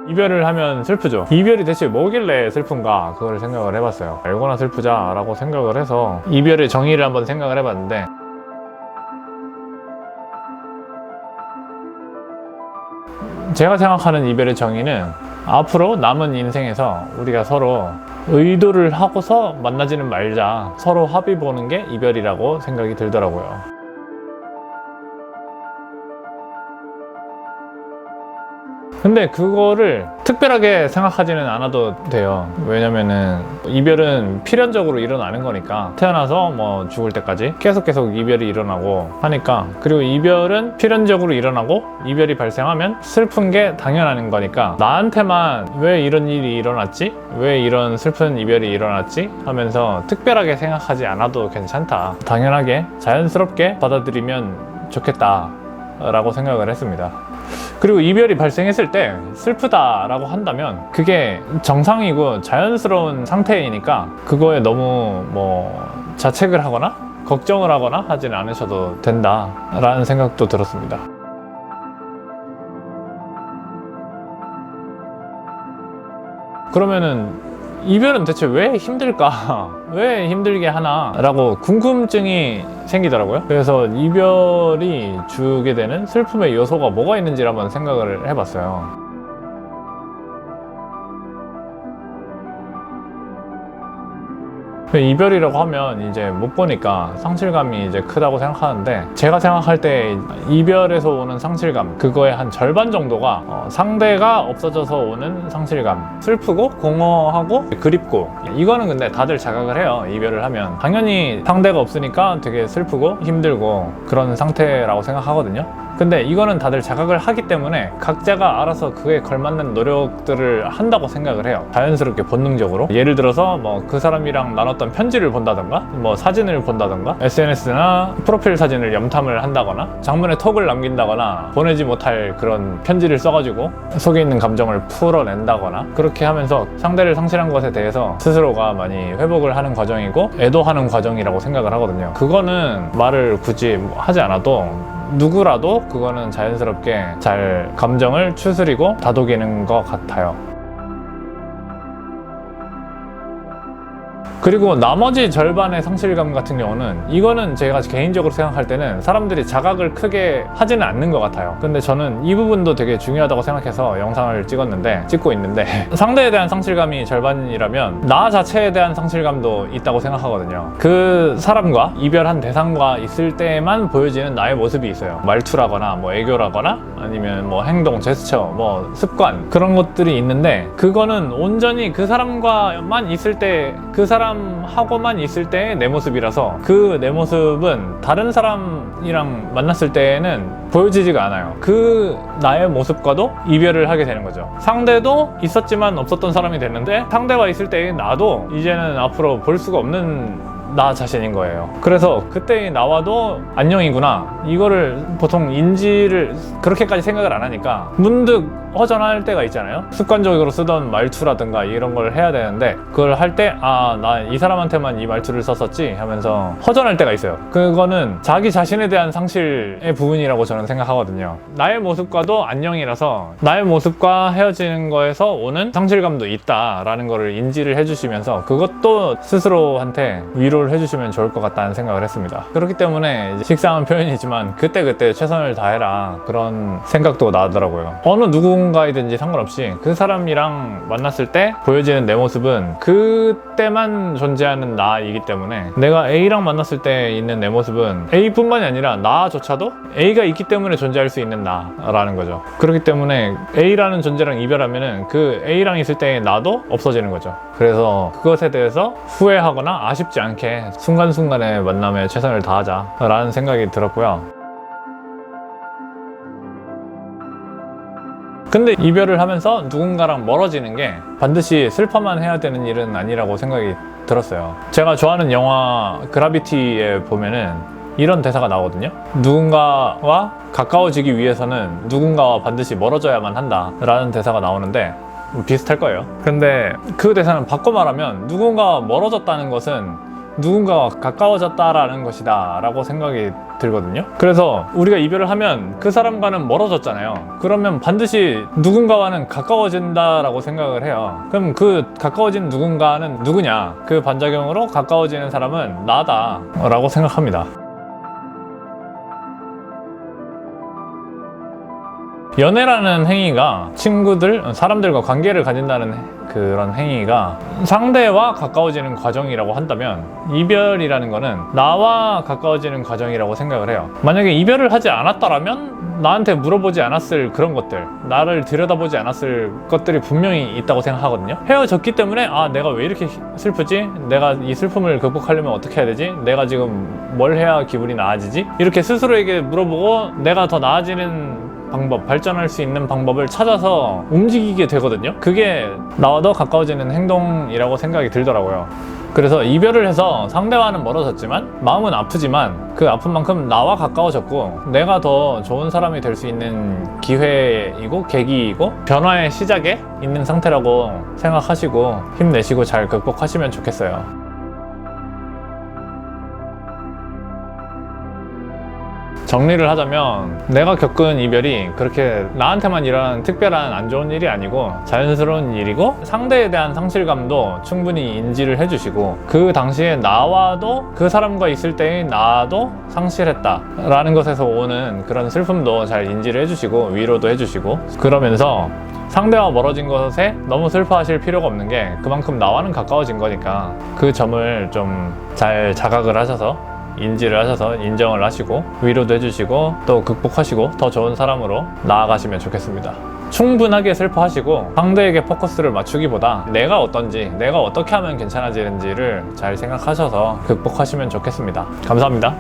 이별을 하면 슬프죠. 이별이 대체 뭐길래 슬픈가 그걸 생각을 해봤어요. 알거나 슬프자 라고 생각을 해서 이별의 정의를 한번 생각을 해봤는데, 제가 생각하는 이별의 정의는 앞으로 남은 인생에서 우리가 서로 의도를 하고서 만나지는 말자, 서로 합의 보는 게 이별이라고 생각이 들더라고요. 근데 그거를 특별하게 생각하지는 않아도 돼요. 왜냐면은 이별은 필연적으로 일어나는 거니까, 태어나서 뭐 죽을 때까지 계속 이별이 일어나고 하니까, 그리고 이별은 필연적으로 일어나고 이별이 발생하면 슬픈 게 당연한 거니까, 나한테만 왜 이런 일이 일어났지? 왜 이런 슬픈 이별이 일어났지? 하면서 특별하게 생각하지 않아도 괜찮다. 당연하게 자연스럽게 받아들이면 좋겠다 라고 생각을 했습니다. 그리고 이별이 발생했을 때 슬프다라고 한다면 그게 정상이고 자연스러운 상태이니까 그거에 너무 자책을 하거나 걱정을 하거나 하진 않으셔도 된다라는 생각도 들었습니다. 그러면은 이별은 대체 왜 힘들까? 왜 힘들게 하나? 라고 궁금증이 생기더라고요. 그래서 이별이 주게 되는 슬픔의 요소가 뭐가 있는지를 한번 생각을 해봤어요. 이별이라고 하면 이제 못 보니까 상실감이 이제 크다고 생각하는데, 제가 생각할 때 이별에서 오는 상실감, 그거의 한 절반 정도가 상대가 없어져서 오는 상실감, 슬프고 공허하고 그립고, 이거는 근데 다들 자각을 해요. 이별을 하면 당연히 상대가 없으니까 되게 슬프고 힘들고 그런 상태라고 생각하거든요. 근데 이거는 다들 자각을 하기 때문에 각자가 알아서 그에 걸맞는 노력들을 한다고 생각을 해요. 자연스럽게 본능적으로. 예를 들어서 그 사람이랑 나눴던 편지를 본다던가, 사진을 본다던가, SNS나 프로필 사진을 염탐을 한다거나, 장문에 톡을 남긴다거나, 보내지 못할 그런 편지를 써가지고 속에 있는 감정을 풀어낸다거나, 그렇게 하면서 상대를 상실한 것에 대해서 스스로가 많이 회복을 하는 과정이고 애도하는 과정이라고 생각을 하거든요. 그거는 말을 굳이 하지 않아도 누구라도 그거는 자연스럽게 잘 감정을 추스리고 다독이는 것 같아요. 그리고 나머지 절반의 상실감 같은 경우는, 이거는 제가 개인적으로 생각할 때는 사람들이 자각을 크게 하지는 않는 것 같아요. 근데 저는 이 부분도 되게 중요하다고 생각해서 영상을 찍고 있는데 상대에 대한 상실감이 절반이라면 나 자체에 대한 상실감도 있다고 생각하거든요. 그 사람과 이별한 대상과 있을 때만 보여지는 나의 모습이 있어요. 말투라거나 애교라거나 아니면 행동, 제스처, 습관, 그런 것들이 있는데, 그거는 온전히 그 사람과만 있을 때, 그 사람하고만 있을 때의 내 모습이라서, 그 내 모습은 다른 사람이랑 만났을 때는 보여지지가 않아요. 그 나의 모습과도 이별을 하게 되는 거죠. 상대도 있었지만 없었던 사람이 됐는데, 상대와 있을 때의 나도 이제는 앞으로 볼 수가 없는 나 자신인 거예요. 그래서 그때의 나와도 안녕이구나, 이거를 보통 인지를 그렇게까지 생각을 안 하니까 문득 허전할 때가 있잖아요. 습관적으로 쓰던 말투라든가 이런 걸 해야 되는데, 그걸 할 때 나 이 사람한테만 이 말투를 썼었지 하면서 허전할 때가 있어요. 그거는 자기 자신에 대한 상실의 부분이라고 저는 생각하거든요. 나의 모습과도 안녕이라서 나의 모습과 헤어지는 거에서 오는 상실감도 있다라는 거를 인지를 해주시면서 그것도 스스로한테 위로를 해주시면 좋을 것 같다는 생각을 했습니다. 그렇기 때문에 식상한 표현이지만 그때그때 최선을 다해라, 그런 생각도 나더라고요. 어느 누군가이든지 상관없이 그 사람이랑 만났을 때 보여지는 내 모습은 그때만 존재하는 나이기 때문에, 내가 A랑 만났을 때 있는 내 모습은 A뿐만이 아니라 나조차도 A가 있기 때문에 존재할 수 있는 나라는 거죠. 그렇기 때문에 A라는 존재랑 이별하면은 그 A랑 있을 때의 나도 없어지는 거죠. 그래서 그것에 대해서 후회하거나 아쉽지 않게 순간순간의 만남에 최선을 다하자 라는 생각이 들었고요. 근데 이별을 하면서 누군가랑 멀어지는 게 반드시 슬퍼만 해야 되는 일은 아니라고 생각이 들었어요. 제가 좋아하는 영화 그라비티에 보면은 이런 대사가 나오거든요. 누군가와 가까워지기 위해서는 누군가와 반드시 멀어져야만 한다 라는 대사가 나오는데, 비슷할 거예요. 근데 그 대사는 바꿔 말하면, 누군가와 멀어졌다는 것은 누군가와 가까워졌다라는 것이다 라고 생각이 들거든요. 그래서 우리가 이별을 하면 그 사람과는 멀어졌잖아요. 그러면 반드시 누군가와는 가까워진다라고 생각을 해요. 그럼 그 가까워진 누군가는 누구냐? 그 반작용으로 가까워지는 사람은 나다 라고 생각합니다. 연애라는 행위가 친구들, 사람들과 관계를 가진다는 그런 행위가 상대와 가까워지는 과정이라고 한다면 이별이라는 거는 나와 가까워지는 과정이라고 생각을 해요. 만약에 이별을 하지 않았다라면 나한테 물어보지 않았을 그런 것들, 나를 들여다보지 않았을 것들이 분명히 있다고 생각하거든요. 헤어졌기 때문에 아, 내가 왜 이렇게 슬프지? 내가 이 슬픔을 극복하려면 어떻게 해야 되지? 내가 지금 뭘 해야 기분이 나아지지? 이렇게 스스로에게 물어보고 내가 더 나아지는 방법, 발전할 수 있는 방법을 찾아서 움직이게 되거든요. 그게 나와 더 가까워지는 행동이라고 생각이 들더라고요. 그래서 이별을 해서 상대와는 멀어졌지만 마음은 아프지만 그 아픈 만큼 나와 가까워졌고 내가 더 좋은 사람이 될 수 있는 기회이고 계기이고 변화의 시작에 있는 상태라고 생각하시고 힘내시고 잘 극복하시면 좋겠어요. 정리를 하자면 내가 겪은 이별이 그렇게 나한테만 일어나는 특별한 안 좋은 일이 아니고 자연스러운 일이고 상대에 대한 상실감도 충분히 인지를 해주시고 그 당시에 나와도 그 사람과 있을 때의 나도 상실했다 라는 것에서 오는 그런 슬픔도 잘 인지를 해주시고 위로도 해주시고 그러면서 상대와 멀어진 것에 너무 슬퍼하실 필요가 없는 게 그만큼 나와는 가까워진 거니까 그 점을 좀 잘 자각을 하셔서 인지를 하셔서 인정을 하시고 위로도 해주시고 또 극복하시고 더 좋은 사람으로 나아가시면 좋겠습니다. 충분하게 슬퍼하시고 상대에게 포커스를 맞추기보다 내가 어떤지, 내가 어떻게 하면 괜찮아지는지를 잘 생각하셔서 극복하시면 좋겠습니다. 감사합니다.